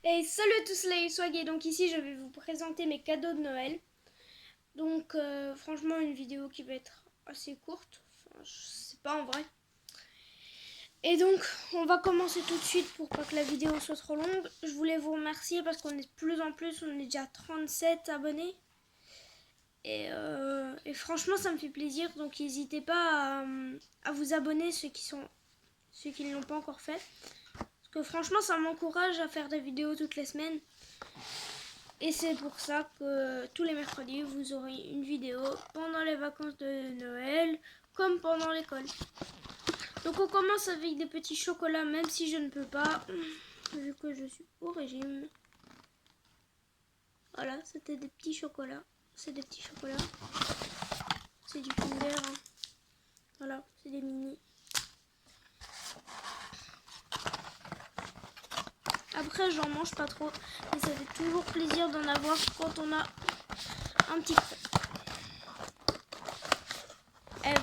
Et salut à tous les Swag, donc ici je vais vous présenter mes cadeaux de Noël. Donc franchement une vidéo qui va être assez courte, enfin, je sais pas en vrai. Et donc on va commencer tout de suite pour pas que la vidéo soit trop longue. Je voulais vous remercier parce qu'on est de plus en plus, on est déjà 37 abonnés. Et franchement ça me fait plaisir, donc n'hésitez pas à vous abonner ceux qui ne l'ont pas encore fait. Parce que franchement ça m'encourage à faire des vidéos toutes les semaines. Et c'est pour ça que tous les mercredis, vous aurez une vidéo pendant les vacances de Noël, comme pendant l'école. Donc on commence avec des petits chocolats, même si je ne peux pas, vu que je suis au régime. Voilà, c'était des petits chocolats. C'est des petits chocolats. C'est du Kinder. Hein. Voilà, c'est des mini. Après, j'en mange pas trop, mais ça fait toujours plaisir d'en avoir quand on a un petit creux. Eh,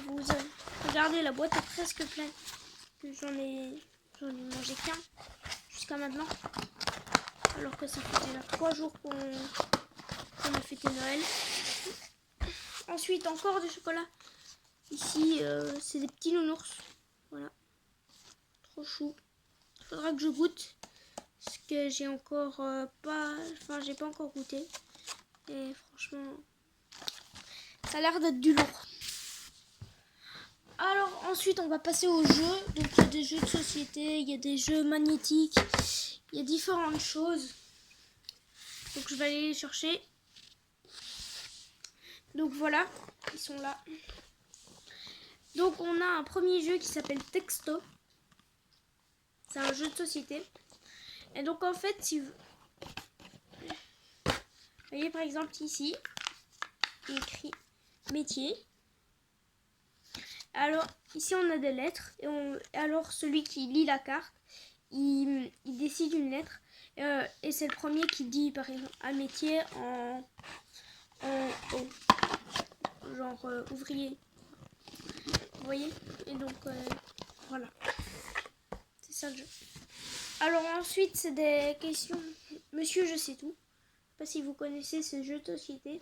regardez, la boîte est presque pleine. J'en ai mangé qu'un jusqu'à maintenant. Alors que ça fait déjà 3 jours qu'on a fêté Noël. Ensuite, encore du chocolat. Ici, c'est des petits nounours. Voilà. Trop chou. Il faudra que je goûte. Parce que j'ai encore pas... Enfin, j'ai pas encore goûté. Et franchement, ça a l'air d'être du lourd. Alors ensuite on va passer aux jeux. Donc il y a des jeux de société, il y a des jeux magnétiques, il y a différentes choses. Donc je vais aller les chercher. Donc voilà, ils sont là. Donc on a un premier jeu qui s'appelle Texto. C'est un jeu de société. Et donc en fait, si vous voyez par exemple ici, il est écrit métier. Alors ici on a des lettres. Alors celui qui lit la carte, il décide une lettre. Et c'est le premier qui dit par exemple un métier en genre ouvrier. Vous voyez? Et donc voilà. C'est ça le jeu. Alors ensuite c'est des questions. Monsieur je sais tout. Je sais pas si vous connaissez ce jeu de société.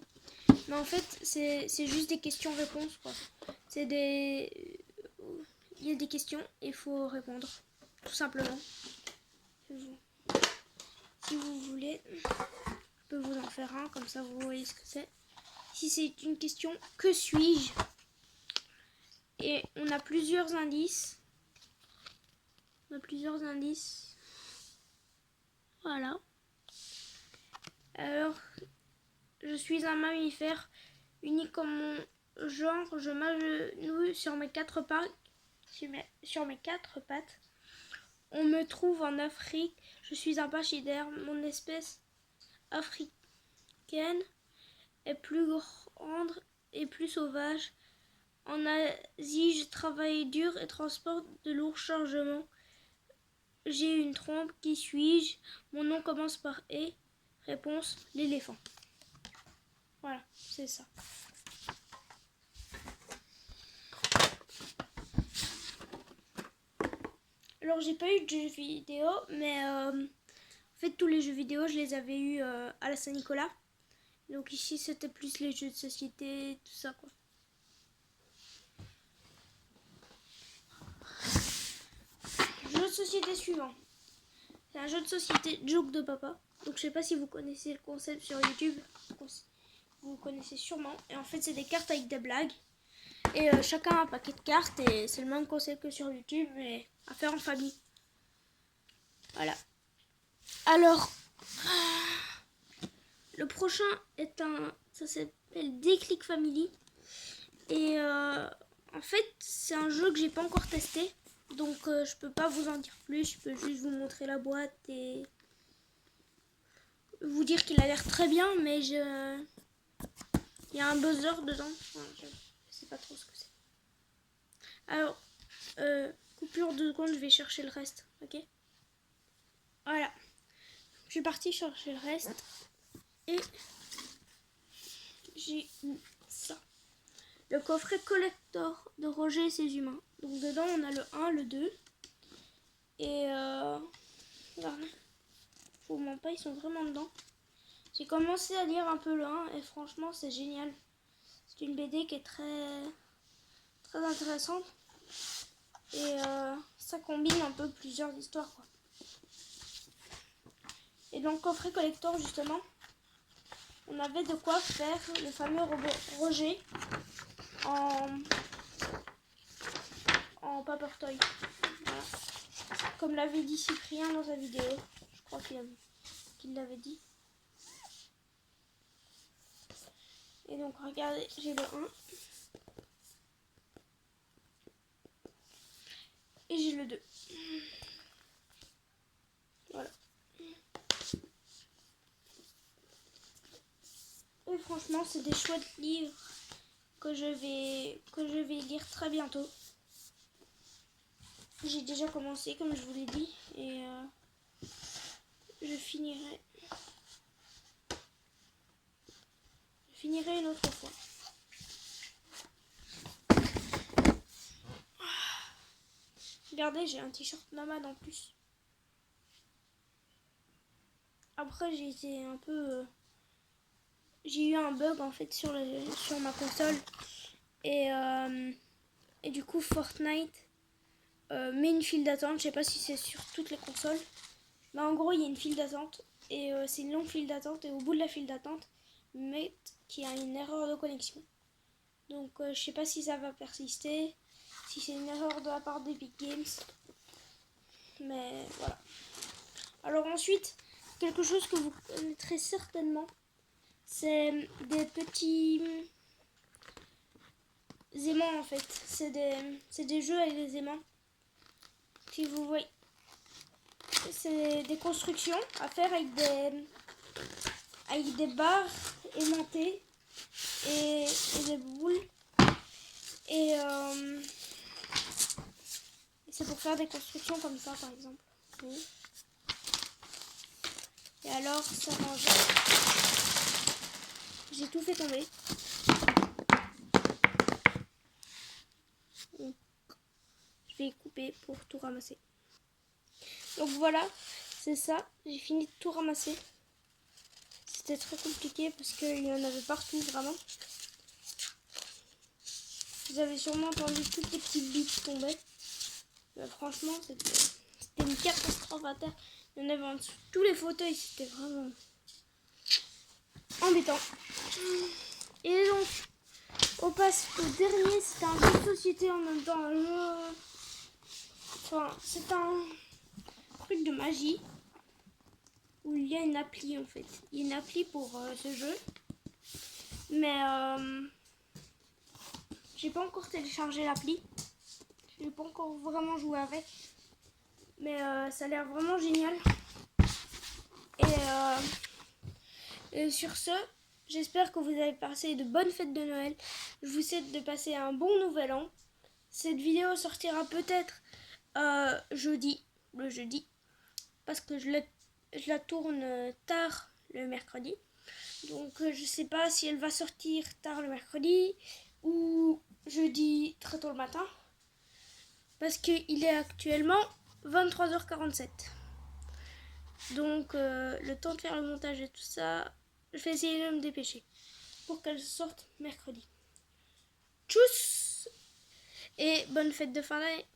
Mais en fait c'est juste des questions-réponses quoi. C'est des... Il y a des questions et il faut répondre. Tout simplement. Si vous voulez, je peux vous en faire un, comme ça vous voyez ce que c'est. Si c'est une question, que suis-je? Et on a plusieurs indices. Voilà. Alors, je suis un mammifère unique en mon genre. Je m'agenouille sur mes 4 pattes. On me trouve en Afrique. Je suis un pachyderme. Mon espèce africaine est plus grande et plus sauvage. En Asie, je travaille dur et transporte de lourds chargements. J'ai une trompe. Qui suis-je? Mon nom commence par E. Réponse, l'éléphant. Voilà, c'est ça. Alors, j'ai pas eu de jeux vidéo, mais en fait, tous les jeux vidéo, je les avais eus à la Saint-Nicolas. Donc ici, c'était plus les jeux de société, tout ça, quoi. Jeu de société suivant. C'est un jeu de société Joke de Papa. Donc je sais pas si vous connaissez le concept sur YouTube. Vous connaissez sûrement. Et en fait c'est des cartes avec des blagues. Et chacun a un paquet de cartes. Et c'est le même concept que sur YouTube. Mais à faire en famille. Voilà. Alors. Le prochain est ça s'appelle Déclic Family. Et en fait c'est un jeu que j'ai pas encore testé. Donc je peux pas vous en dire plus. Je peux juste vous montrer la boîte et vous dire qu'il a l'air très bien, mais il y a un buzzer dedans. Enfin, je sais pas trop ce que c'est. Alors, coupure de secondes, je vais chercher le reste, ok? Voilà. Je suis partie chercher le reste. Et j'ai eu ça. Le coffret collector de Roger et ses humains. Donc dedans, on a le 1, le 2. Et voilà. Je vous mens pas, ils sont vraiment dedans. J'ai commencé à lire un peu le 1 et franchement c'est génial. C'est une BD qui est très intéressante. Et ça combine un peu plusieurs histoires, quoi. Et dans le coffret collector justement, on avait de quoi faire le fameux robot Roger en paper toy. Voilà. Comme l'avait dit Cyprien dans sa vidéo. Je crois qu'il l'avait dit. Et donc regardez, j'ai le 1. Et j'ai le 2. Voilà. Et franchement, c'est des chouettes livres que je vais lire très bientôt. J'ai déjà commencé, comme je vous l'ai dit, et je finirai une autre fois. Regardez, j'ai un t-shirt Nomade en plus. Après, j'ai été un peu... j'ai eu un bug en fait sur ma console. Et du coup, Fortnite met une file d'attente. Je sais pas si c'est sur toutes les consoles. Mais en gros, il y a une file d'attente. Et c'est une longue file d'attente. Et au bout de la file d'attente, mais qu'il y a une erreur de connexion. Donc je sais pas si ça va persister, si c'est une erreur de la part d'Epic Games. Mais voilà. Alors ensuite, quelque chose que vous connaîtrez certainement, c'est des petits aimants en fait. C'est des jeux avec des aimants. Si vous voyez, c'est des constructions à faire avec des barres aimantées et des boules. Et c'est pour faire des constructions comme ça par exemple. Oui. Et alors ça mange. J'ai tout fait tomber. Donc, je vais couper pour tout ramasser. Donc voilà, c'est ça. J'ai fini de tout ramasser. C'était très compliqué parce qu'il y en avait partout vraiment. Vous avez sûrement entendu toutes les petites billes tomber. Mais franchement, c'était une catastrophe à terre. Il y en avait en dessous tous les fauteuils. C'était vraiment embêtant. Et donc, on passe au dernier. C'était un jeu de société en même temps. Enfin, c'est un truc de magie. Où il y a une appli en fait. Il y a une appli pour ce jeu. Mais j'ai pas encore téléchargé l'appli. J'ai pas encore vraiment joué avec. Mais ça a l'air vraiment génial. Et sur ce, j'espère que vous avez passé de bonnes fêtes de Noël. Je vous souhaite de passer un bon nouvel an. Cette vidéo sortira peut-être le jeudi. Parce que je la tourne tard le mercredi. Donc je sais pas si elle va sortir tard le mercredi ou jeudi très tôt le matin. Parce qu'il est actuellement 23h47. Donc le temps de faire le montage et tout ça, je vais essayer de me dépêcher pour qu'elle sorte mercredi. Tchuss et bonne fête de fin d'année.